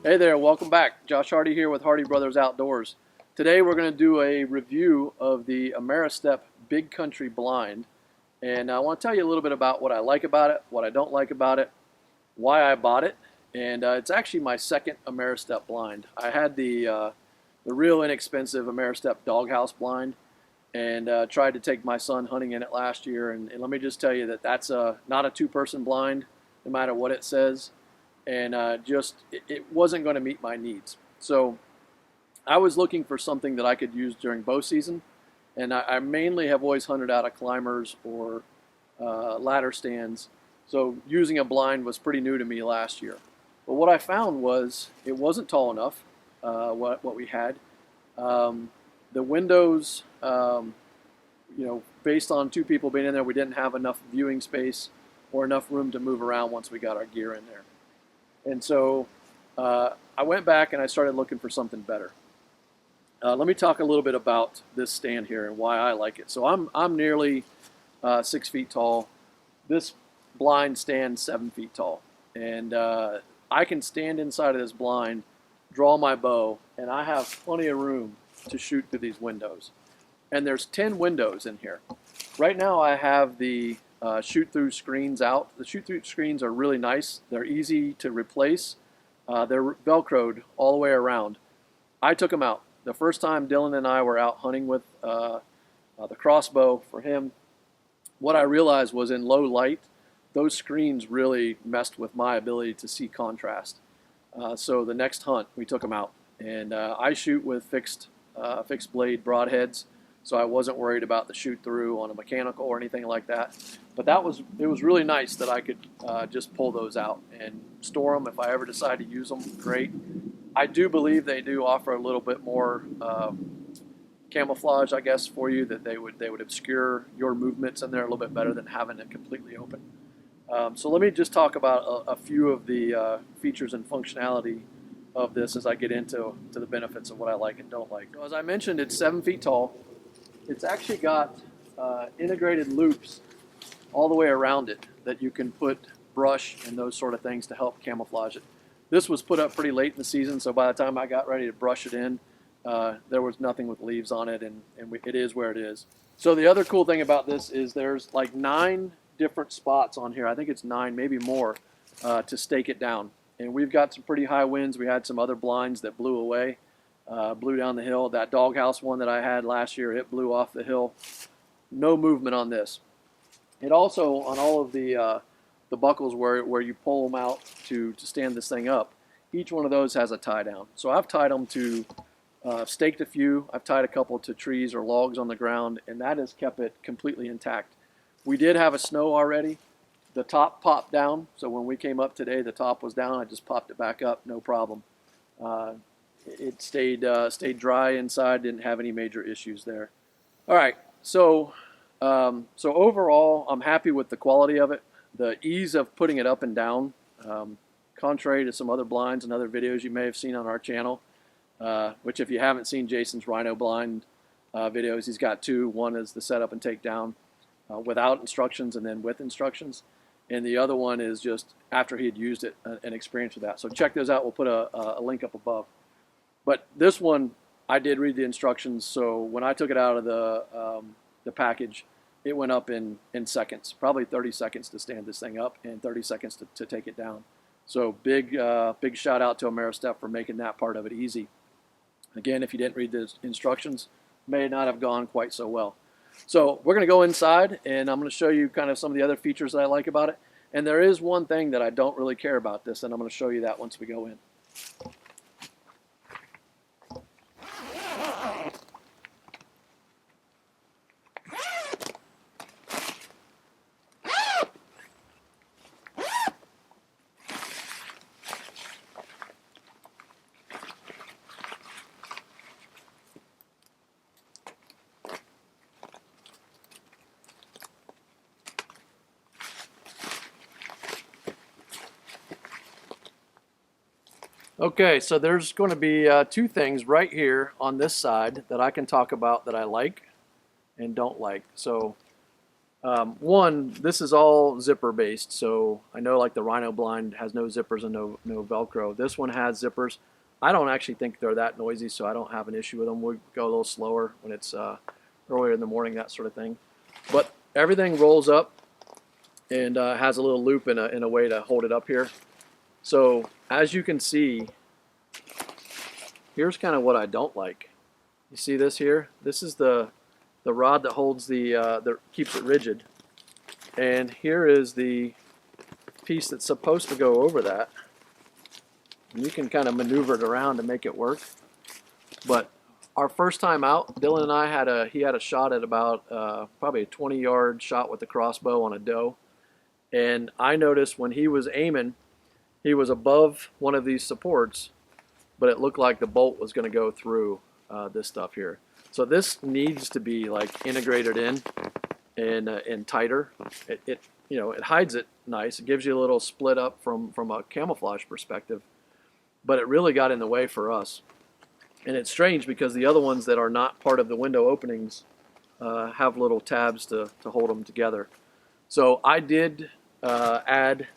Hey there, welcome back. Josh Hardy here with Hardy Brothers Outdoors. Today we're going to do a review of the Ameristep Big Country Blind. And I want to tell you a little bit about what I like about it, what I don't like about it, why I bought it. And it's actually my second Ameristep blind. I had the real inexpensive Ameristep Doghouse blind and tried to take my son hunting in it last year. And let me just tell you that that's not a two-person blind, no matter what it says. And it wasn't going to meet my needs. So I was looking for something that I could use during bow season, and I mainly have always hunted out of climbers or ladder stands, so using a blind was pretty new to me last year. But what I found was it wasn't tall enough, what we had. The windows, based on two people being in there, we didn't have enough viewing space or enough room to move around once we got our gear in there. And so I went back and I started looking for something better. Let me talk a little bit about this stand here and why I like it. So I'm nearly 6 feet tall. This blind stands 7 feet tall. And I can stand inside of this blind, draw my bow, and I have plenty of room to shoot through these windows. And there's 10 windows in here. Right now I have the shoot-through screens out. The shoot-through screens are really nice. They're easy to replace. They're Velcroed all the way around. I took them out. The first time Dylan and I were out hunting with the crossbow for him, what I realized was in low light, those screens really messed with my ability to see contrast. So the next hunt, we took them out. And I shoot with fixed blade broadheads, so I wasn't worried about the shoot through on a mechanical or anything like that. But it was really nice that I could just pull those out and store them if I ever decide to use them. Great. I do believe they do offer a little bit more camouflage, I guess, for you, that they would obscure your movements in there a little bit better than having it completely open. So let me just talk about a few of the features and functionality of this as I get into the benefits of what I like and don't like. So as I mentioned, it's 7 feet tall. It's actually got integrated loops all the way around it that you can put brush and those sort of things to help camouflage it. This was put up pretty late in the season, so by the time I got ready to brush it in, there was nothing with leaves on it, and it is where it is. So the other cool thing about this is there's like 9 different spots on here. I think it's 9, maybe more, to stake it down. And we've got some pretty high winds. We had some other blinds that blew away. Blew down the hill. That doghouse one that I had last year, it blew off the hill. No movement on this. It also, on all of the buckles where you pull them out to stand this thing up, each one of those has a tie down. So I've tied them to, staked a few. I've tied a couple to trees or logs on the ground, and that has kept it completely intact. We did have a snow already. The top popped down, so when we came up today, the top was down. I just popped it back up, no problem. It stayed dry inside, didn't have any major issues there. All right, so overall, I'm happy with the quality of it. The ease of putting it up and down, contrary to some other blinds and other videos you may have seen on our channel, which if you haven't seen Jason's Rhino blind videos, he's got 2. One is the setup and take down without instructions and then with instructions. And the other one is just after he had used it, an experience with that. So check those out. We'll put a link up above. But this one, I did read the instructions, so when I took it out of the package, it went up in seconds, probably 30 seconds to stand this thing up and 30 seconds to take it down. So big shout out to Ameristep for making that part of it easy. Again, if you didn't read the instructions, may not have gone quite so well. So we're going to go inside, and I'm going to show you kind of some of the other features that I like about it. And there is one thing that I don't really care about this, and I'm going to show you that once we go in. Okay, so there's going to be 2 things right here on this side that I can talk about that I like and don't like. So One, this is all zipper based, so I know like the Rhino blind has no zippers and no Velcro. This one has zippers. I don't actually think they're that noisy, so I don't have an issue with them. We go a little slower when it's earlier in the morning, that sort of thing. But everything rolls up and has a little loop in a way to hold it up here. So as you can see, here's kind of what I don't like. You see this here? This is the rod that holds that keeps it rigid. And here is the piece that's supposed to go over that. And you can kind of maneuver it around to make it work. But our first time out, Dylan and I had a shot at about probably a 20-yard shot with the crossbow on a doe. And I noticed when he was aiming, he was above one of these supports, but it looked like the bolt was going to go through this stuff here. So this needs to be like integrated in and tighter. It hides it nice. It gives you a little split up from a camouflage perspective, but it really got in the way for us. And it's strange because the other ones that are not part of the window openings have little tabs to hold them together. So I did add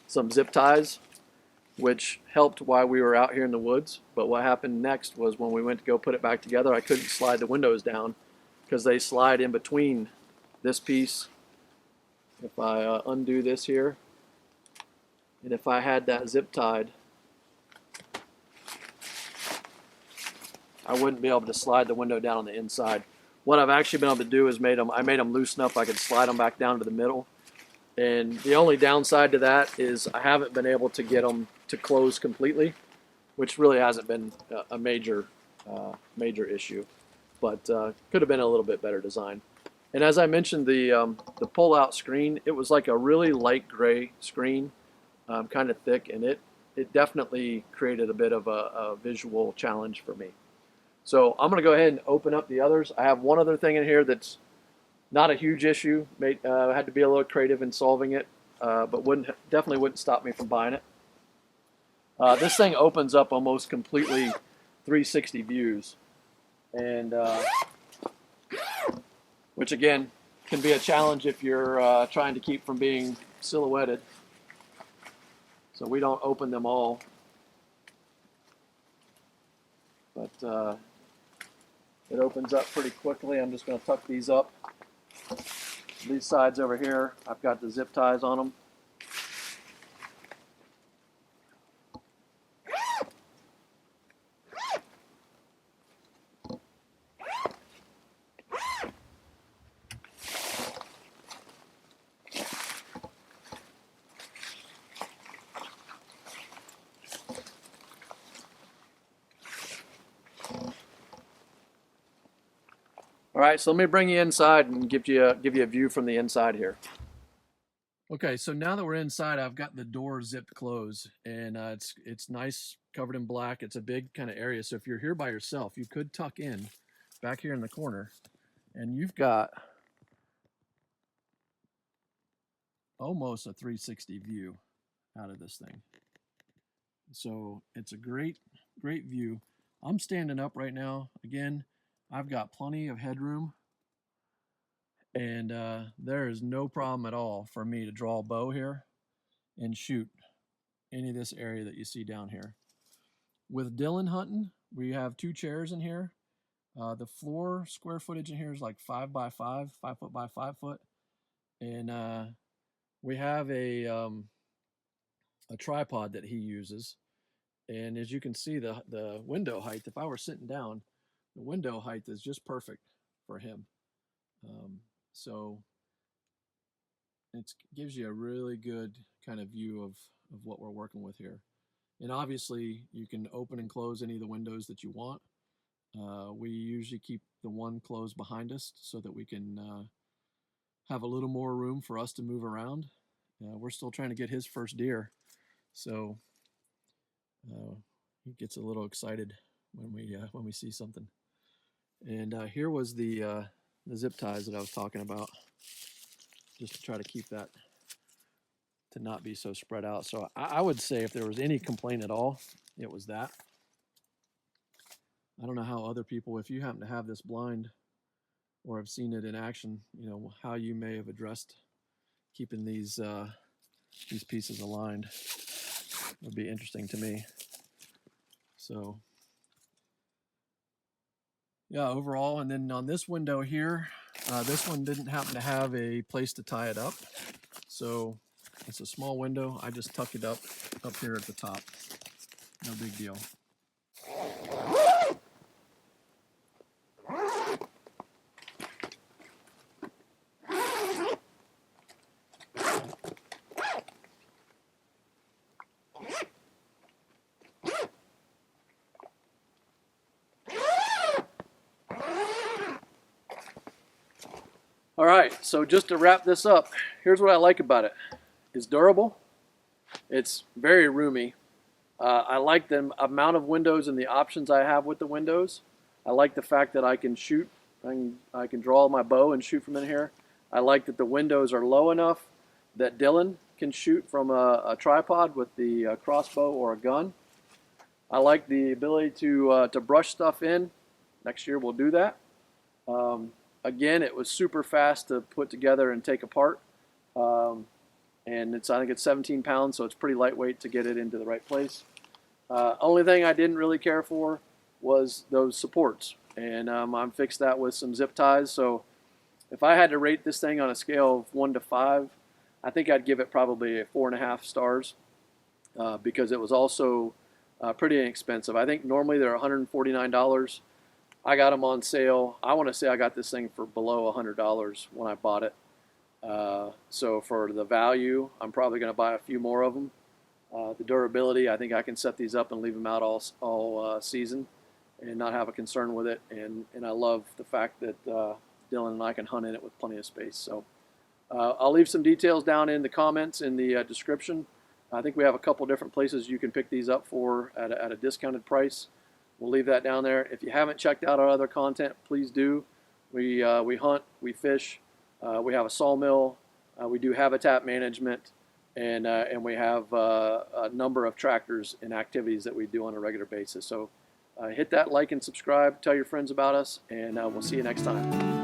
some zip ties, which helped while we were out here in the woods. But what happened next was when we went to go put it back together, I couldn't slide the windows down because they slide in between this piece. If I undo this here, and if I had that zip tied, I wouldn't be able to slide the window down on the inside. What I've actually been able to do is I made them loose enough I could slide them back down to the middle. And the only downside to that is I haven't been able to get them to close completely, which really hasn't been a major issue, but could have been a little bit better design. And as I mentioned, the pull-out screen, it was like a really light gray screen, kind of thick, and it definitely created a bit of a visual challenge for me. So I'm going to go ahead and open up the others. I have one other thing in here that's not a huge issue. Had to be a little creative in solving it, but definitely wouldn't stop me from buying it. This thing opens up almost completely 360 views, and which again can be a challenge if you're trying to keep from being silhouetted. So we don't open them all, but it opens up pretty quickly. I'm just going to tuck these up. These sides over here, I've got the zip ties on them. All right, so let me bring you inside and give you a view from the inside here. Okay, so now that we're inside, I've got the door zipped closed, and it's nice, covered in black. It's a big kind of area, so if you're here by yourself, you could tuck in back here in the corner, and you've got almost a 360 view out of this thing. So it's a great view. I'm standing up right now. Again, I've got plenty of headroom, and there is no problem at all for me to draw a bow here and shoot any of this area that you see down here. With Dylan hunting, we have 2 chairs in here. The floor square footage in here is like 5 by 5, 5 foot by 5 foot, and we have a tripod that he uses. And as you can see, the window height, if I were sitting down, the window height is just perfect for him. So it gives you a really good kind of view of what we're working with here. And obviously, you can open and close any of the windows that you want. We usually keep the one closed behind us so that we can have a little more room for us to move around. We're still trying to get his first deer, so he gets a little excited when we see something. And here was the zip ties that I was talking about, just to try to keep that to not be so spread out. So I would say if there was any complaint at all, it was that. I don't know how other people, if you happen to have this blind or have seen it in action, you know, how you may have addressed keeping these pieces aligned. Would be interesting to me. So yeah, overall, and then on this window here, this one didn't happen to have a place to tie it up. So it's a small window. I just tuck it up here at the top. No big deal. All right, so just to wrap this up, here's what I like about it. It's durable. It's very roomy. I like the amount of windows and the options I have with the windows. I like the fact that I can shoot. I can draw my bow and shoot from in here. I like that the windows are low enough that Dylan can shoot from a tripod with the crossbow or a gun. I like the ability to brush stuff in. Next year we'll do that. Again, it was super fast to put together and take apart. And I think it's 17 pounds, so it's pretty lightweight to get it into the right place. Only thing I didn't really care for was those supports. And I'm fixed that with some zip ties. So if I had to rate this thing on a scale of 1 to 5, I think I'd give it probably a 4.5 stars because it was also pretty inexpensive. I think normally they're $149. I got them on sale. I want to say I got this thing for below $100 when I bought it. So for the value, I'm probably going to buy a few more of them. The durability, I think I can set these up and leave them out all season and not have a concern with it. And I love the fact that Dylan and I can hunt in it with plenty of space. So I'll leave some details down in the comments in the description. I think we have a couple different places you can pick these up for at a discounted price. We'll leave that down there. If you haven't checked out our other content, please do. We hunt, we fish, we have a sawmill, we do habitat management, and we have a number of tractors and activities that we do on a regular basis. So hit that like and subscribe, tell your friends about us, and we'll see you next time.